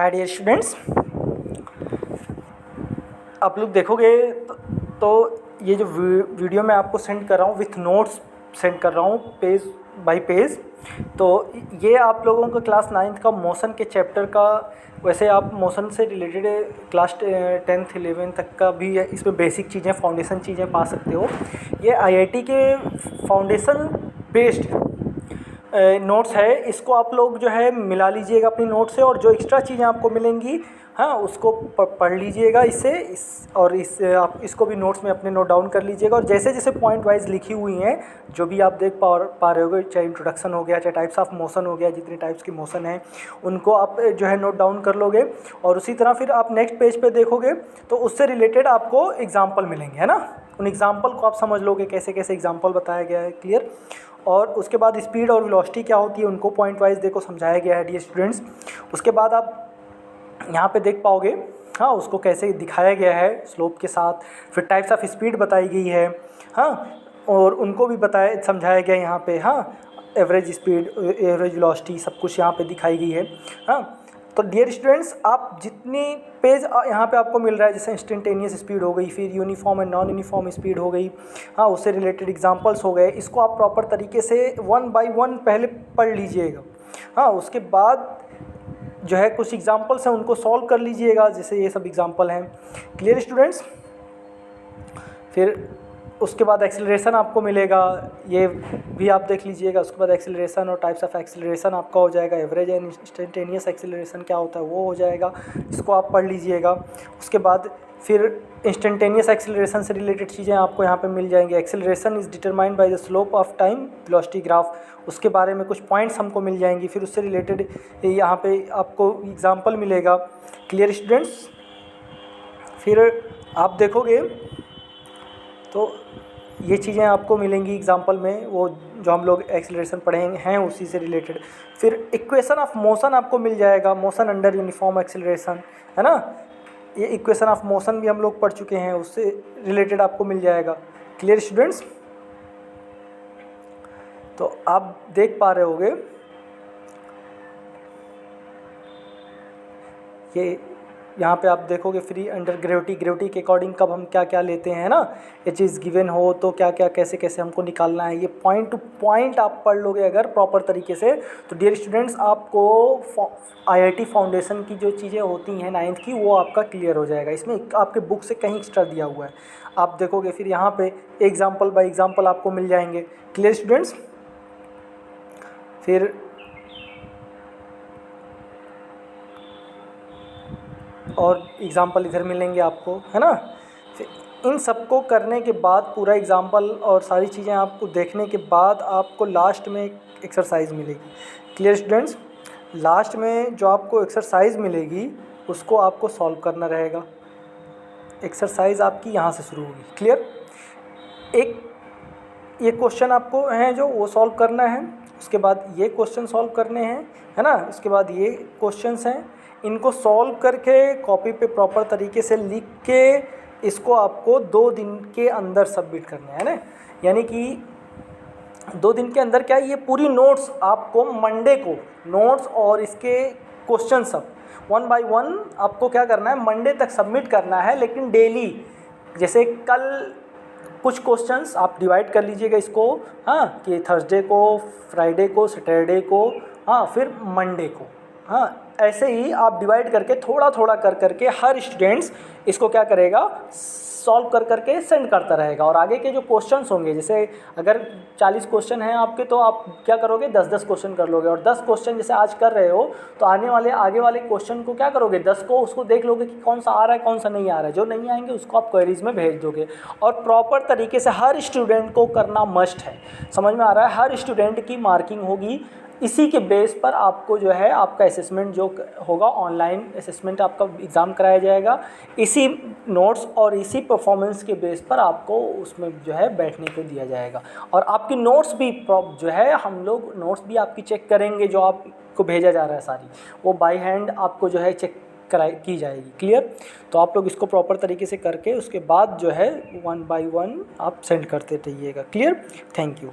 Hi dear students, आप लोग देखोगे तो ये जो वीडियो मैं आपको सेंड कर रहा हूँ विथ नोट्स सेंड कर रहा हूँ पेज बाय पेज। तो ये आप लोगों का क्लास 9th का मोशन के चैप्टर का, वैसे आप मोशन से रिलेटेड क्लास 10th 11th तक का भी इसमें बेसिक चीज़ें फाउंडेशन चीज़ें पा सकते हो। ये आईआईटी के फाउंडेशन बेस्ड नोट्स है, इसको आप लोग जो है मिला लीजिएगा अपनी नोट से, और जो एक्स्ट्रा चीज़ें आपको मिलेंगी हाँ उसको पढ़ लीजिएगा इस आप इसको भी नोट्स में अपने नोट डाउन कर लीजिएगा। और जैसे जैसे पॉइंट वाइज लिखी हुई हैं जो भी आप देख पा रहे होगे, चाहे इंट्रोडक्शन हो गया, चाहे टाइप्स ऑफ मोशन हो गया, जितने टाइप्स की मोशन है उनको आप जो है नोट डाउन कर लोगे। और उसी तरह फिर आप नेक्स्ट पेज पे देखोगे तो उससे रिलेटेड आपको एग्जाम्पल मिलेंगे, है ना। उन एग्जाम्पल को आप समझ लोगे कैसे कैसे एग्जाम्पल बताया गया है, क्लियर। और उसके बाद स्पीड और वेलोसिटी क्या होती है उनको पॉइंट वाइज देखो समझाया गया है डियर स्टूडेंट्स। उसके बाद आप यहाँ पे देख पाओगे हाँ उसको कैसे दिखाया गया है स्लोप के साथ। फिर टाइप्स ऑफ स्पीड बताई गई है हाँ, और उनको भी बताया समझाया गया यहाँ पे हाँ। एवरेज स्पीड, एवरेज वेलोसिटी सब कुछ यहाँ पे दिखाई गई है हाँ। तो डियर स्टूडेंट्स, आप जितनी पेज यहाँ पे आपको मिल रहा है, जैसे इंस्टेंटेनियस स्पीड हो गई, फिर uniform and non uniform speed हो गई हाँ, उससे रिलेटेड एग्जांपल्स हो गए, इसको आप प्रॉपर तरीके से 1 बाय 1 पहले पढ़ लीजिएगा हाँ। उसके बाद जो है कुछ एग्जांपल्स हैं उनको सॉल्व कर लीजिएगा, जैसे ये सब एग्जांपल हैं, क्लियर स्टूडेंट्स। फिर उसके बाद एक्सेलरेशन आपको मिलेगा, ये भी आप देख लीजिएगा। उसके बाद एक्सेलरेशन और टाइप्स ऑफ एक्सेलरेशन आपका हो जाएगा। एवरेज एंड इंस्टेंटेनियस एक्सेलरेशन क्या होता है वो हो जाएगा, इसको आप पढ़ लीजिएगा। उसके बाद फिर इंस्टेंटेनियस एक्सेलरेशन से रिलेटेड चीज़ें आपको यहाँ पे मिल जाएंगी। Acceleration is determined by the slope of time velocity graph, उसके बारे में कुछ पॉइंट्स हमको मिल जाएंगी। फिर उससे रिलेटेड यहाँ पे आपको एग्जाम्पल मिलेगा, क्लियर स्टूडेंट्स। फिर आप देखोगे तो ये चीज़ें आपको मिलेंगी एग्जाम्पल में, वो जो हम लोग एक्सेलरेशन पढ़ेंगे हैं उसी से रिलेटेड। फिर इक्वेशन ऑफ मोशन आपको मिल जाएगा, मोशन अंडर यूनिफॉर्म एक्सेलरेशन, है ना। ये इक्वेशन ऑफ मोशन भी हम लोग पढ़ चुके हैं, उससे रिलेटेड आपको मिल जाएगा, क्लियर स्टूडेंट्स। तो आप देख पा रहे होगे ये यहाँ पे आप देखोगे फ्री अंडर ग्रेविटी के अकॉर्डिंग कब हम क्या क्या लेते हैं ना, ये चीज़ गिवन हो तो क्या क्या कैसे कैसे हमको निकालना है, ये पॉइंट टू पॉइंट आप पढ़ लोगे अगर प्रॉपर तरीके से। तो डियर स्टूडेंट्स, आपको आईआईटी फाउंडेशन की जो चीज़ें होती हैं 9th की वो आपका क्लियर हो जाएगा। इसमें आपके बुक से कहीं एक्स्ट्रा दिया हुआ है, आप देखोगे फिर यहाँ पे एग्जाम्पल बाय एग्जाम्पल आपको मिल जाएंगे, क्लियर स्टूडेंट्स। फिर और एग्ज़ाम्पल इधर मिलेंगे आपको, है ना। फिर इन सबको करने के बाद पूरा एग्ज़ाम्पल और सारी चीज़ें आपको देखने के बाद आपको लास्ट में एक एक्सरसाइज मिलेगी, क्लियर स्टूडेंट्स। लास्ट में जो आपको एक्सरसाइज मिलेगी उसको आपको सॉल्व करना रहेगा। एक्सरसाइज आपकी यहाँ से शुरू होगी, क्लियर। एक ये क्वेश्चन आपको हैं जो वो सॉल्व करना है, उसके बाद ये क्वेश्चन सॉल्व करने हैं, है ना। उसके बाद ये क्वेश्चंस हैं, इनको सॉल्व करके कॉपी पे प्रॉपर तरीके से लिख के इसको आपको 2 दिन के अंदर सबमिट करना है ना। यानी कि 2 दिन के अंदर क्या है, ये पूरी नोट्स आपको मंडे को नोट्स और इसके क्वेश्चन सब 1 बाय 1 आपको क्या करना है, मंडे तक सबमिट करना है। लेकिन डेली जैसे कल कुछ क्वेश्चंस आप डिवाइड कर लीजिएगा इसको हाँ, कि थर्सडे को, फ्राइडे को, सैटरडे को हाँ, फिर मंडे को हाँ, ऐसे ही आप डिवाइड करके थोड़ा थोड़ा कर करके हर स्टूडेंट्स इसको क्या करेगा, सॉल्व कर करके सेंड करता रहेगा। और आगे के जो क्वेश्चंस होंगे, जैसे अगर 40 क्वेश्चन हैं आपके तो आप क्या करोगे 10-10 क्वेश्चन कर लोगे। और 10 क्वेश्चन जैसे आज कर रहे हो तो आगे वाले क्वेश्चन को क्या करोगे, 10 को उसको देख लोगे कि कौन सा आ रहा है कौन सा नहीं आ रहा है। जो नहीं आएंगे उसको आप क्वेरीज में भेज दोगे। और प्रॉपर तरीके से हर स्टूडेंट को करना मस्ट है, समझ में आ रहा है। हर स्टूडेंट की मार्किंग होगी, इसी के बेस पर आपको जो है आपका असेसमेंट जो होगा, ऑनलाइन असेसमेंट आपका एग्ज़ाम कराया जाएगा। इसी नोट्स और इसी परफॉर्मेंस के बेस पर आपको उसमें जो है बैठने को दिया जाएगा। और आपकी नोट्स भी जो है, हम लोग नोट्स भी आपकी चेक करेंगे, जो आपको भेजा जा रहा है सारी वो बाय हैंड आपको जो है चेक की जाएगी, क्लियर। तो आप लोग इसको प्रॉपर तरीके से करके उसके बाद जो है 1 बाय 1 आप सेंड करते रहिएगा, क्लियर। Thank you.